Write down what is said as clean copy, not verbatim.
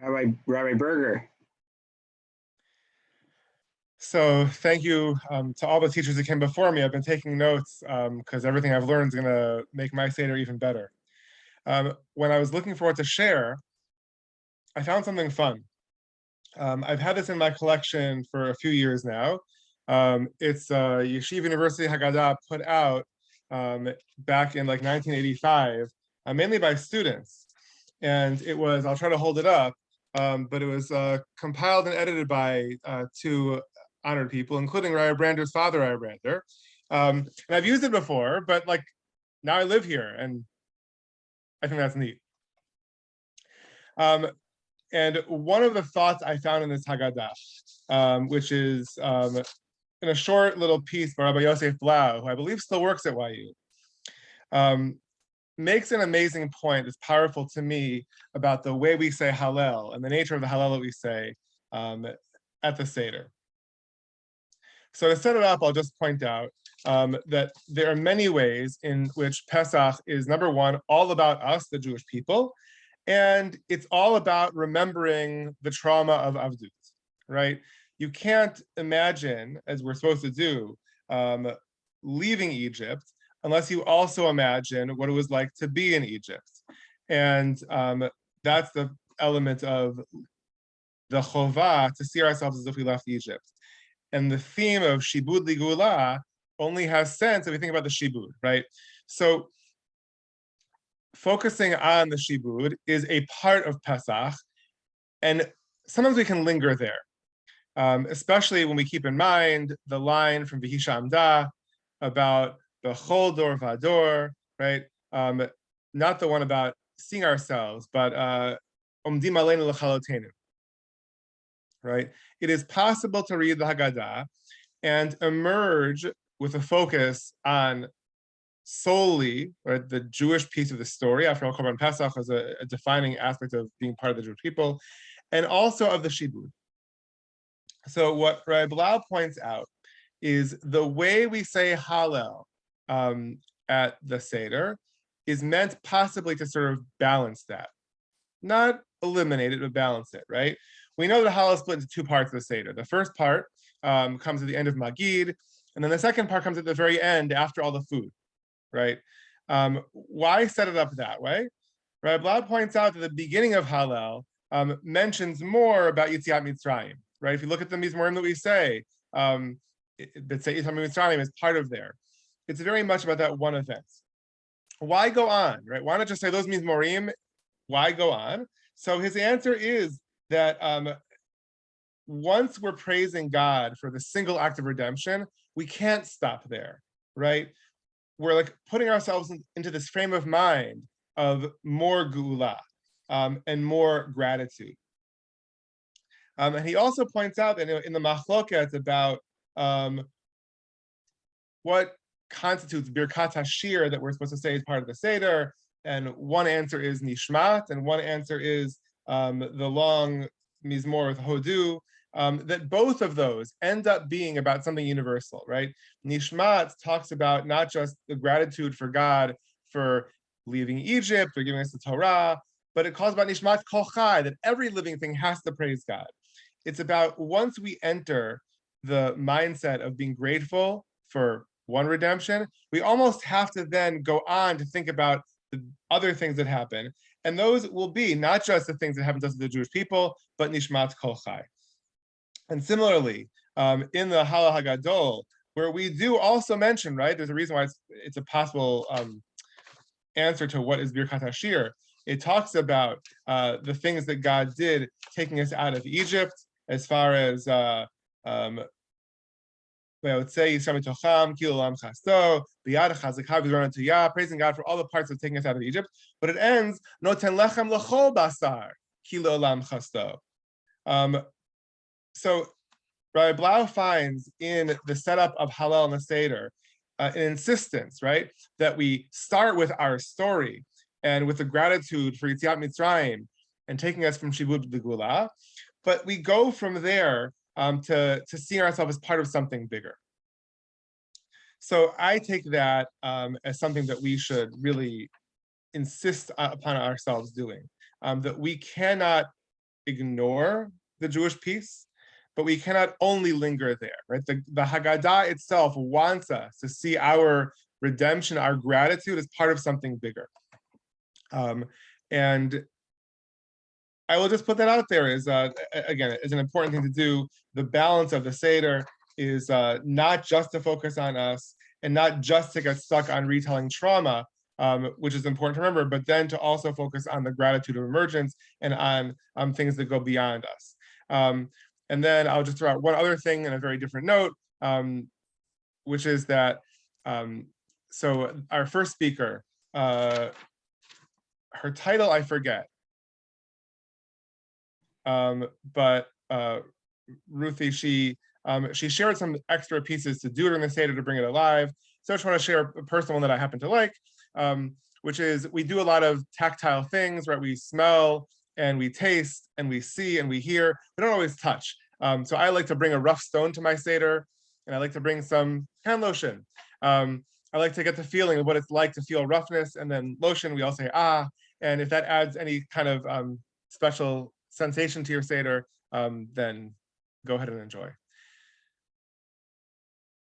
Rabbi Berger. So thank you to all the teachers that came before me. I've been taking notes because everything I've learned is going to make my Seder even better. When I was looking for what to share, I found something fun. I've had this in my collection for a few years now. It's Yeshiva University Haggadah put out back in like 1985, mainly by students. And it was, I'll try to hold it up, but it was compiled and edited by two honored people, including Raya Brander's father, Raya Brander. And I've used it before, but like now I live here and I think that's neat. And one of the thoughts I found in this Haggadah, which is in a short little piece by Rabbi Yosef Blau, who I believe still works at YU, makes an amazing point that's powerful to me about the way we say Hallel and the nature of the Hallel that we say at the Seder. So to set it up, I'll just point out that there are many ways in which Pesach is, number one, all about us, the Jewish people, and it's all about remembering the trauma of Avdut, right? You can't imagine, as we're supposed to do, leaving Egypt unless you also imagine what it was like to be in Egypt. And that's the element of the chovah, to see ourselves as if we left Egypt. And the theme of shibud ligula only has sense if we think about the shibud, right? So focusing on the shibud is a part of Pesach, and sometimes we can linger there, especially when we keep in mind the line from V'hisha Amda about the chol dor vador, right? Not the one about seeing ourselves, but omdim aleinu l'chalotenu, right? It is possible to read the Haggadah and emerge with a focus on solely, right, the Jewish piece of the story. After all, Korban Pesach is a defining aspect of being part of the Jewish people, and also of the Shibud. So what Rabbi Blau points out is the way we say Hallel at the Seder is meant possibly to sort of balance that. Not eliminate it, but balance it, right? We know that Hallel is split into two parts of the Seder. The first part comes at the end of Magid, and then the second part comes at the very end after all the food, right? Why set it up that way? Rabbi Blau points out that the beginning of Hallel mentions more about Yetziat Mitzrayim, right? If you look at the Mizmorim that we say, that say Yetziat Mitzrayim is part of there, it's very much about that one event. Why go on, right? Why not just say those Mizmorim? Why go on? So his answer is that once we're praising God for the single act of redemption, we can't stop there, right? We're like putting ourselves into this frame of mind of more geula and more gratitude. And he also points out that in the machloket about what constitutes birkat hashir that we're supposed to say is part of the Seder, and one answer is nishmat, and one answer is the long mizmor with hodu, that both of those end up being about something universal, right? Nishmat talks about not just the gratitude for God for leaving Egypt or giving us the Torah, but it calls about nishmat kol chai, that every living thing has to praise God. It's about once we enter the mindset of being grateful for one redemption, we almost have to then go on to think about the other things that happen. And those will be not just the things that happen to the Jewish people, but nishmat kol chai. And similarly, in the Hallel Hagadol, where we do also mention, right, there's a reason why it's a possible answer to what is Birkat Hashir. It talks about the things that God did taking us out of Egypt, as far as I would say, praising God for all the parts of taking us out of Egypt, but it ends, Noten lechem l'chol basar, ki le'olam chasto. So Rabbi Blau finds in the setup of Hallel and the Seder an insistence, right, that we start with our story and with the gratitude for Yetziat Mitzrayim and taking us from Shibud to Gula, but we go from there to seeing ourselves as part of something bigger. So I take that as something that we should really insist upon ourselves doing, that we cannot ignore the Jewish piece, but we cannot only linger there, right? The Haggadah itself wants us to see our redemption, our gratitude as part of something bigger. And I will just put that out there as, again, is an important thing to do. The balance of the Seder is not just to focus on us and not just to get stuck on retelling trauma, which is important to remember, but then to also focus on the gratitude of emergence and on things that go beyond us. And then I'll just throw out one other thing in a very different note, which is that, so our first speaker, her title I forget, but Ruthie, she shared some extra pieces to do during the Seder to bring it alive. So I just want to share a personal one that I happen to like, which is we do a lot of tactile things, right? We smell and we taste and we see and we hear. We don't always touch. So I like to bring a rough stone to my Seder, and I like to bring some hand lotion. I like to get the feeling of what it's like to feel roughness, and then lotion, we all say, ah, and if that adds any kind of special sensation to your Seder, then go ahead and enjoy.